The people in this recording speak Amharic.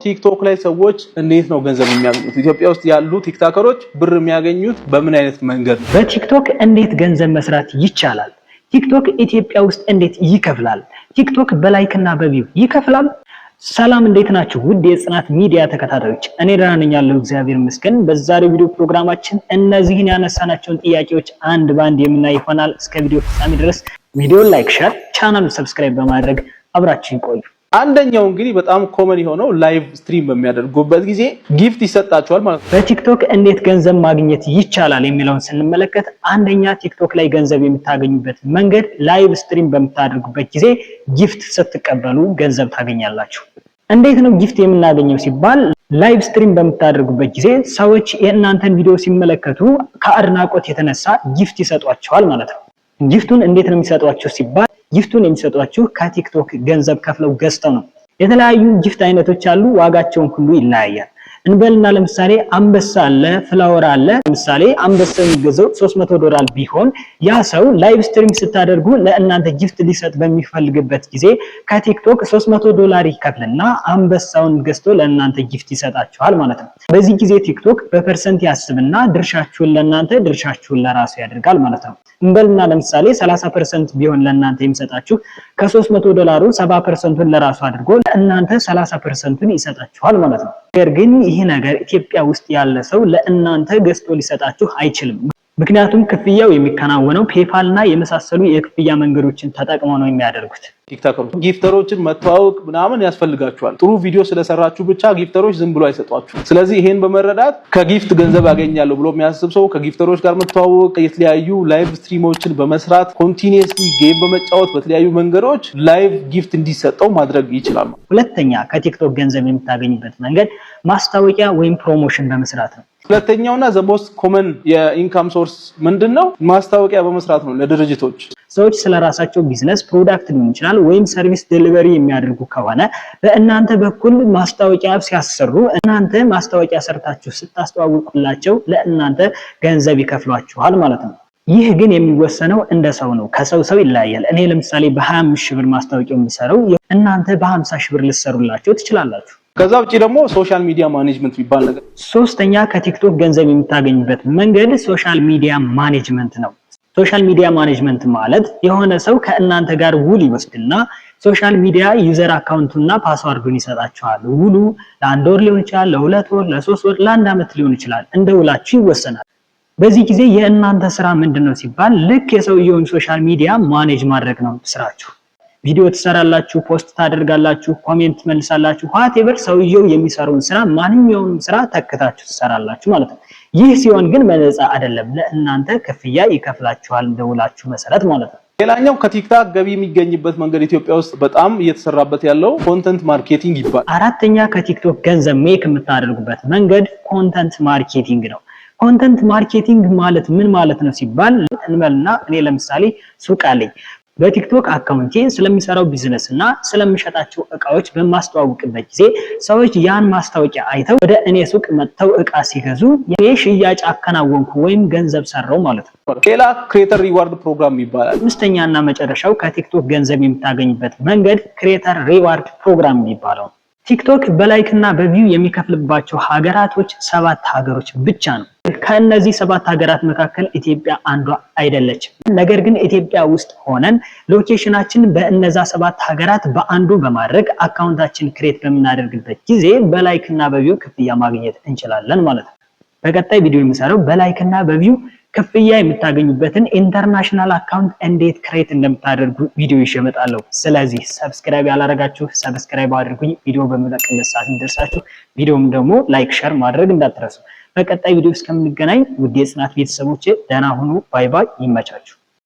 ቲክቶክ ላይ ሰዎች እንዴት ነው ገንዘብ የሚያገኙት? ኢትዮጵያ ውስጥ ያሉ ቲክቶከሮች ብር የሚያገኙት በምን አይነት መንገድ? በቲክቶክ እንዴት ገንዘብ መስራት ይቻላል? ቲክቶክ ኢትዮጵያ ውስጥ እንዴት ይከፍላል? ቲክቶክ በላይክ እና በቪው ይከፍላል? ሰላም እንዴት ናችሁ? ውድ የጽናት ሚዲያ ተከታታዮች፣ እኔ ደህና ነኝ ያለው እግዚአብሔር ይመስገን። በዛሬው ቪዲዮ ፕሮግራማችን እነዚህን ያነሳናቸውን ጥያቄዎች አንድ ባንድ የምናይ ይሆናል። እስከ ቪዲዮ ፍጻሜ ድረስ ቪዲዮን ላይክ፣ ሼር፣ ቻናሉን ሰብስክራይብ በማድረግ አብራችሁ ይቆዩ። አንደኛው እንግዲህ በጣም ኮመን የሆነው ላይቭ ስትሪም በሚያደርጉበት ጊዜ ጊፍት ይሰጣቸዋል ማለት ነው። በቲክቶክ እንዴት ገንዘብ ማግኘት ይቻላል የሚለውን ስንመለከት አንደኛ ቲክቶክ ላይ ገንዘብ የምታገኙበት መንገድ ላይቭ ስትሪም በምታደርጉበት ጊዜ ጊፍት ስትቀበሉ ገንዘብ ታገኛላችሁ። እንዴት ነው ጊፍት የምናገኘው ሲባል ላይቭ ስትሪም በምታደርጉበት ጊዜ ሰዎች የእናንተን ቪዲዮ ሲመለከቱ ከአድናቆት የተነሳ ጊፍት ይሰጧቸዋል ማለት ነው። ጊፍቱን እንዴት ነው የሚሰጧቸው ሲባል ጊፍቱን የሚሰጧችሁ ከቲክቶክ ገንዘብ ከፍለው ገዝተው ነው። የተለያዩ ጊፍት አይነቶች አሉ፣ ዋጋቸውን ሁሉ ይለያያል። እንበልና ለምሳሌ አንበሳ አለ፣ ፍላወር አለ። ለምሳሌ አንበሳ የሚገዛው $300 ቢሆን ያ ሰው ላይቭ ስትሪም ስታደርጉ ለእናንተ ጊፍት ሊሰጥ በሚፈልግበት ጊዜ ከቲክቶክ $300 ይከፍልና አንበሳውን ገዝቶ ለእናንተ ጊፍት ይሰጣችኋል ማለት ነው። በዚህ ጊዜ ቲክቶክ በፐርሰንት ያስብና ድርሻችሁን ለእናንተ ድርሻችሁን ለራሱ ያደርጋል ማለት ነው። እንበልና ለምሳሌ 30% ቢሆን ለእናንተ የሚሰጣችሁ ከ$300 70%ን ለራሱ አድርጎ ለእናንተ 30%ን ይሰጣችኋል ማለት ነው። ነገር ግን ይህ ነገር ኢትዮጵያ ውስጥ ያለ ሰው ለእናንተ ገዝቶ ሊሰጣችሁ አይችልም። ምክንያቱም ክፍያው የሚከናወነው ፔፓል እና የመሳሰሉ የክፍያ መንገዶችን ተጠቅመው ነው የሚያደርጉት። ቲክቶከሮች ጊፍተሮችን መተዋወቅ ምናምን ያስፈልጋቸዋል። ጥሩ ቪዲዮ ስለሰራችሁ ብቻ ጊፍተሮች ዝም ብሎ አይሰጧችሁ። ስለዚህ ይሄን በመረዳት ከጊፍት ገንዘብ ያገኛለሁ ብሎ የሚያስብ ሰው ከጊፍተሮች ጋር መተዋወቅ፣ የተለያዩ ላይቭ ስትሪሞችን በመስራት ኮንቲኒየስሊ ጌም በመጫወት በተለያዩ መንገዶች ላይቭ ጊፍት እንዲሰጠው ማድረግ ይችላል። ሁለተኛ ከቲክቶክ ገንዘብ የምታገኙበት መንገድ ማስታወቂያ ወይም ፕሮሞሽን በመስራት ነው። ሁለተኛውና ዘ ሞስት ኮመን የኢንካም ሶርስ ምንድነው? ማስታወቂያ በመስራት ነው ለድርጅቶች። ሰዎች ስለራሳቸው ቢዝነስ ፕሮዳክት ሊሆን ይችላል ወይም ሰርቪስ ዴሊቨሪ የሚያደርጉ ከሆነ በእናንተ በኩል ማስታወቂያ ሲያሰሩ እናንተ ማስታወቂያ ሰርታችሁ ስታስተዋውቁላቸው ለእናንተ ገንዘብ ይከፍሏችኋል ማለት ነው። ይህ ግን የሚወሰነው እንደ ሰው ነው። ከሰው ሰው ይለያያል። እኔ ለምሳሌ በ25,000 ብር ማስታወቂያው የምሰራው እናንተ በ50,000 ብር ልትሰሩላቸው ትችላላችሁ። ከዛ ውጪ ደግሞ ሶሻል ሚዲያ ማኔጅመንት የሚባል ነገር። ሶስተኛ ከቲክቶክ ገንዘብ የምታገኙበት መንገድ ሶሻል ሚዲያ ማኔጅመንት ነው። ሶሻል ሚዲያ ማኔጅመንት ማለት የሆነ ሰው ከእናንተ ጋር ውል ይወስድና ሶሻል ሚዲያ ዩዘር አካውንቱና ፓስዋርዱን ይሰጣችኋል። ውሉ ለአንድ ወር ሊሆን ይችላል፣ ለ2 ወር፣ ለ3 ወር፣ ለአንድ ዓመት ሊሆን ይችላል። እንደ ውላችሁ ይወሰናል። በዚህ ጊዜ የእናንተ ስራ ምንድነው ሲባል ልክ የሰውየውን ሶሻል ሚዲያ ማኔጅ ማድረግ ነው ስራችሁ። ቪዲዮ ትሰራላችሁ፣ ፖስት ታደርጋላችሁ፣ ኮሜንት ትመልሳላችሁ። ዋትኤቨር ሰውየው የሚሰራውን ስራ ማንኛውንም ስራ ተከታችሁ ትሰራላችሁ ማለት ነው። ይህ ሲሆን ግን በነፃ አይደለም፣ ለእናንተ ክፍያ ይከፍላችኋል እንደውላችሁ መሰረት ማለት ነው። ሌላኛው ከቲክቶክ ገቢ የሚገኝበት መንገድ ኢትዮጵያ ውስጥ በጣም እየተሰራበት ያለው ኮንተንት ማርኬቲንግ ይባላል። አራተኛ ከቲክቶክ ገንዘብ ሜክ የምታደርጉበት መንገድ ኮንተንት ማርኬቲንግ ነው። ኮንተንት ማርኬቲንግ ማለት ምን ማለት ነው ሲባል እንበልና እኔ ለምሳሌ ሱቅ አለኝ። በቲክቶክ አካውንቴ ስለሚሰራው ቢዝነስ እና ስለምሸጣቸው እቃዎች በማስተዋወቅበት ጊዜ ሰዎች ያን ማስታወቂያ አይተው ወደ እኔ ሱቅ መጥተው እቃ ሲገዙ እኔ ሽያጭ አከናወንኩ ወይም ገንዘብ ሰራው ማለት ነው። ሌላ ክሬተር ሪዋርድ ፕሮግራም ይባላል። አምስተኛና መጨረሻው ከቲክቶክ ገንዘብ የምታገኙበት መንገድ ክሬተር ሪዋርድ ፕሮግራም የሚባለው። ቲክቶክ በላይክ እና በቪው የሚከፍልባቸው ሀገራቶች 7 ሀገሮች ብቻ ነው። ከነዚህ 7 ሀገራት መካከል ኢትዮጵያ አንዷ አይደለችም። ነገር ግን ኢትዮጵያ ውስጥ ሆነን ሎኬሽናችን በእነዛ 7 ሀገራት በአንዱ በማድረግ አካውንታችን ክሬት በምናደርግበት ጊዜ በላይክ እና በቪው ክፍያ ማግኘት እንችላለን ማለት ነው። በቀጣይ ቪዲዮ የምሰራው በላይክ እና በቪው ክፍያ የምታገኙበትን ኢንተርናሽናል አካውንት እንዴት ክሬት እንደምታደርጉ ቪዲዮ ይሸመጣለሁ። ስለዚህ ሰብስክራይብ ያላረጋችሁ ሰብስክራይብ አድርጉኝ፣ ቪዲዮ በመለቅበት ሰዓት እንዲደርሳችሁ። ቪዲዮም ደግሞ ላይክ ሼር ማድረግ እንዳትረሱ። በቀጣይ ቪዲዮ እስከምንገናኝ ውድ የጽናት ቤተሰቦቼ ደህና ሁኑ። ባይ ባይ። ይመቻችሁ።